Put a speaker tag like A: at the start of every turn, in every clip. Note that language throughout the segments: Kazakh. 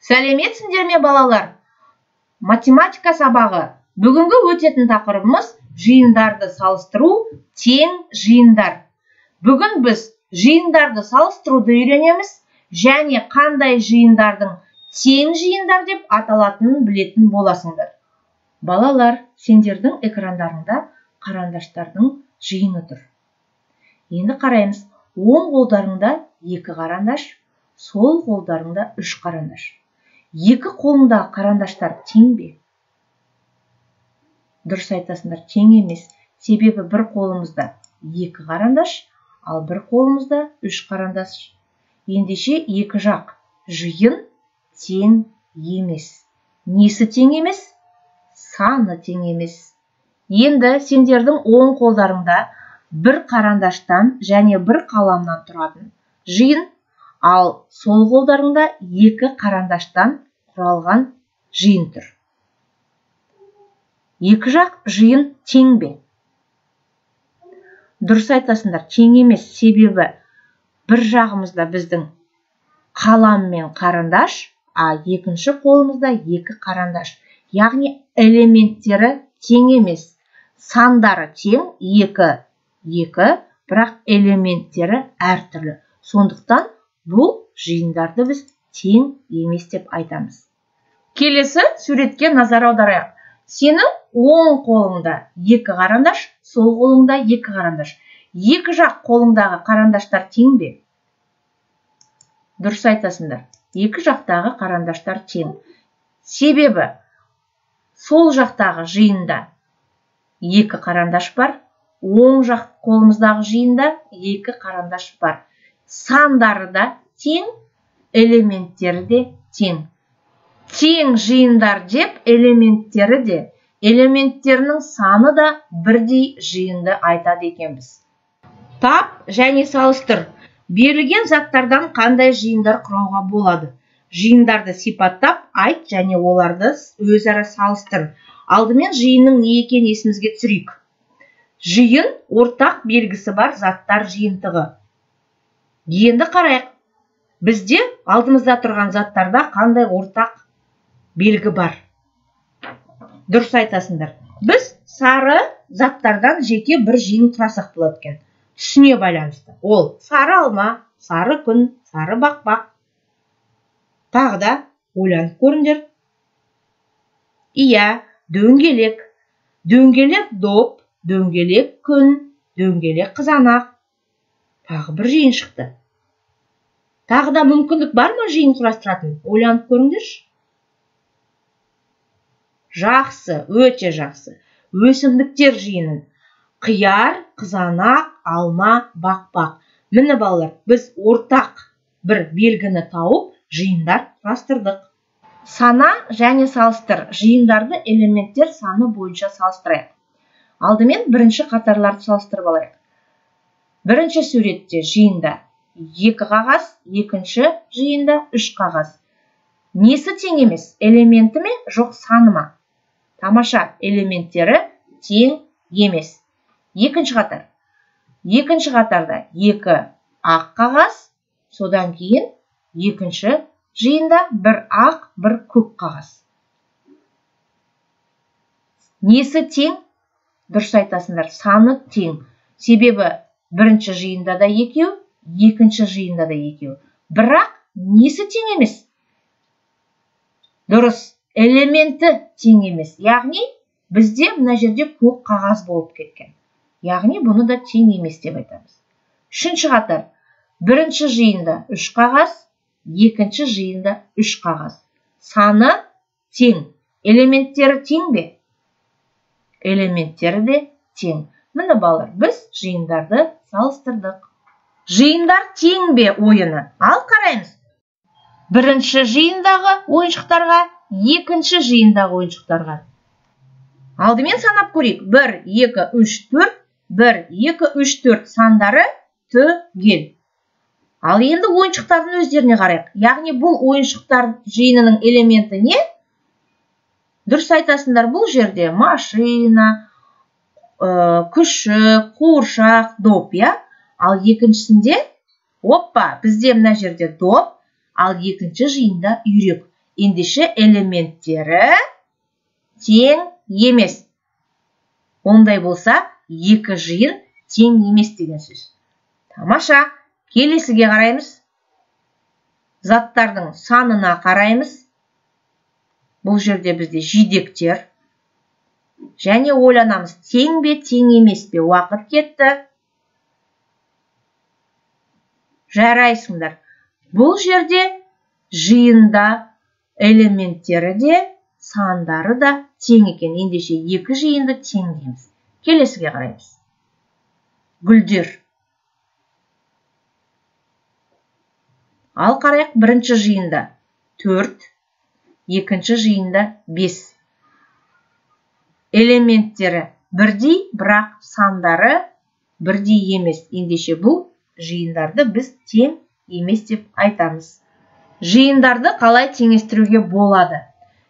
A: Сәлеметсіңдер ме балалар? Математика сабағы. Бүгінгі өтетін тақырыбымыз жиындарды салыстыру, тең жиындар. Бүгін біз жиындарды салыстыруды үйренеміз және қандай жиындардың тең жиындар деп аталатынын білетін боласыңдар. Балалар, сендердің экрандарыңда қарандаштардың жиыны тұр. Енді қараймыз. Оң қолдарыңда 2 қарандаш, сол қолдарыңда 3 қарандаш. 2 қолыңдағы қарандаштар тең бе? Дұрыс айтасыңдар, тең емес. Себебі бір қолымызда 2 қарандаш, ал бір қолымызда 3 қарандаш. Ендеше 2 жақ жиын тең емес. Несі тең емес? Саны тең емес. Енді сендердің оң қолдарыңда бір қарандаштан және бір қаламнан тұратын жиын, ал сол қолдарыңда 2 қарандаштан құралған жиын тұр. 2 жақ жиын тең бе? Дұрыс айтасыңдар, тең емес. Себебі бір жағымызда біздің қалам мен қарандаш, а екінші қолымызда 2 қарандаш. Яғни элементтері тең емес. Сандары тең 2, бірақ элементтері әртүрлі. Сондықтан бұл жиындарды біз тең емес деп айтамыз. Келесі суретке назар аударайық. Сенің оң қолыңда 2 қарандаш, сол қолыңда 2 қарандаш. 2 жақ қолыңдағы қарандаштар тең бе? Дұрыс айтасыңдар. 2 жақтағы қарандаштар тең. Себебі сол жақтағы жиында 2 қарандаш бар, оң жақ қолымыздағы жиында 2 қарандаш бар. Сандары да тең, элементтері де тең. Тең жиындар деп элементтері де, элементтерінің саны да бірдей жиынды айтады екенбіз. Тап және салыстыр. Берілген заттардан қандай жиындар құрауға болады? Жиындарды сипаттап айт және оларды өзара салыстыр. Алдымен жиынның не екенін есімізге түсірейік. Жиын ортақ белгісі бар заттар жиынтығы. Енді қарайық. Бізде алдымызда тұрған заттарда қандай ортақ белгі бар? Дұрыс айтасыңдар. Біз сары заттардан жеке бір жиын құрасақ болады екен. Түсіне байланысты. Ол сары алма, сары күн, сары бақбақ. Тағы да ойланып көріңдер. Иә, дөңгелек. Дөңгелек доп, дөңгелек күн, дөңгелек қызанақ. Тағы бір жиын шықты. Тағы да мүмкіндік бар ма жиын құрастыратын? Ойланып көріңдерші. Жақсы, өте жақсы. Өсімдіктер жиынын. Қияр, қызанақ, алма, бақбақ. Міне балалар, біз ортақ бір белгіні тауып, жиындар құрастырдық. Сана және салыстыр. Жиындарды элементтер саны бойынша салыстырайық. Алдымен бірінші қатарларды салыстырып алайық. Бірінші суретте жиында 2 қағаз, екінші жиында 3 қағаз. Несі тең емес? Элементі ме, жоқ саны ма? Тамаша, элементтері тең емес. Екінші қатар. Екінші қатарда 2 ақ қағаз, содан кейін екінші жиында 1 ақ, 1 көк қағаз. Несі тең? Дұрыс айтасыңдар, саны тең. Себебі бірінші жиында да 2, екінші жиында да 2. Бірақ несі тең емес? Дұрыс, элементі тең емес. Яғни бізде мына жерде көк қағаз болып кеткен. Яғни бұны да тең емес деп айтамыз. Үшінші қатар. Бірінші жиында 3 қағаз, екінші жиында 3 қағаз. Саны тең. Элементтері тең бе? Элементтері де тең. Міне балалар, біз жиындарды салыстырдық. Жиындар тең бе ойыны? Ал қараймыз. Бірінші жиындағы ойыншықтарға, екінші жиындағы ойыншықтарға. Алдымен санап көрейік. 1, 2, 3, 4. 1, 2, 3, 4 сандары түгел. Ал енді ойыншықтардың өздеріне қарайық. Яғни бұл ойыншықтар жиынының элементі не? Дұрыс айтасыңдар, бұл жерде машина, күшік, қуыршақ, доп, я? Ал екіншісінде, оппа, бізде мына жерде доп, ал екінші жиында үйрек. ендеше элементтері тең емес. Ондай болса, екі жиын тең емес деген сөз. Тамаша, келесіге қараймыз. Заттардың санына қараймыз. Бұл жерде бізде жидектер. Және ойланамыз, тең бе, тең емес пе? Уақыт кетті. Жарайсыңдар. Бұл жерде жиында элементтері де, сандары да тең екен. Ендеше екі жиынды тең дейміз. Келесіге қараймыз. Гүлдер. Ал қарайық, бірінші жиында 4, екінші жиында 5. Элементтері бірдей, бірақ сандары бірдей емес. Ендеше бұл жиындарды біз тең емес деп айтамыз. Жиындарды қалай теңестіруге болады?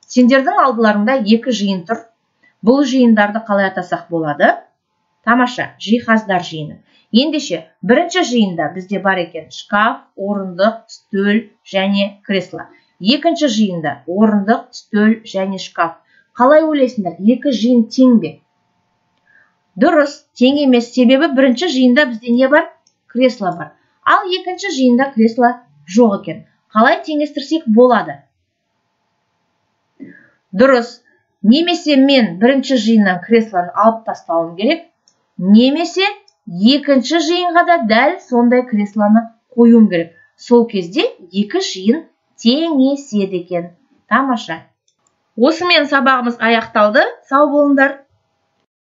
A: Сендердің алдыларыңда екі жиын тұр. Бұл жиындарды қалай атасақ болады? Тамаша, жиһаздар жиыны. Ендеше, бірінші жиында бізде бар екен шкаф, орындық, стөл және кресло. Екінші жиында орындық, стөл және шкаф. Қалай ойлайсыңдар, екі жиын тең бе? Дұрыс, тең емес. Себебі бірінші жиында бізде не бар? Кресло бар. Ал екінші жиында кресло жоқ екен. Қалай теңестірсек болады? Дұрыс. Немесе мен бірінші жиыннан креслоны алып тастауым керек, немесе екінші жиынға да дәл сондай креслоны қоюым керек. Сол кезде екі жиын теңеседі екен. Тамаша. Осымен сабағымыз аяқталды. Сау болыңдар.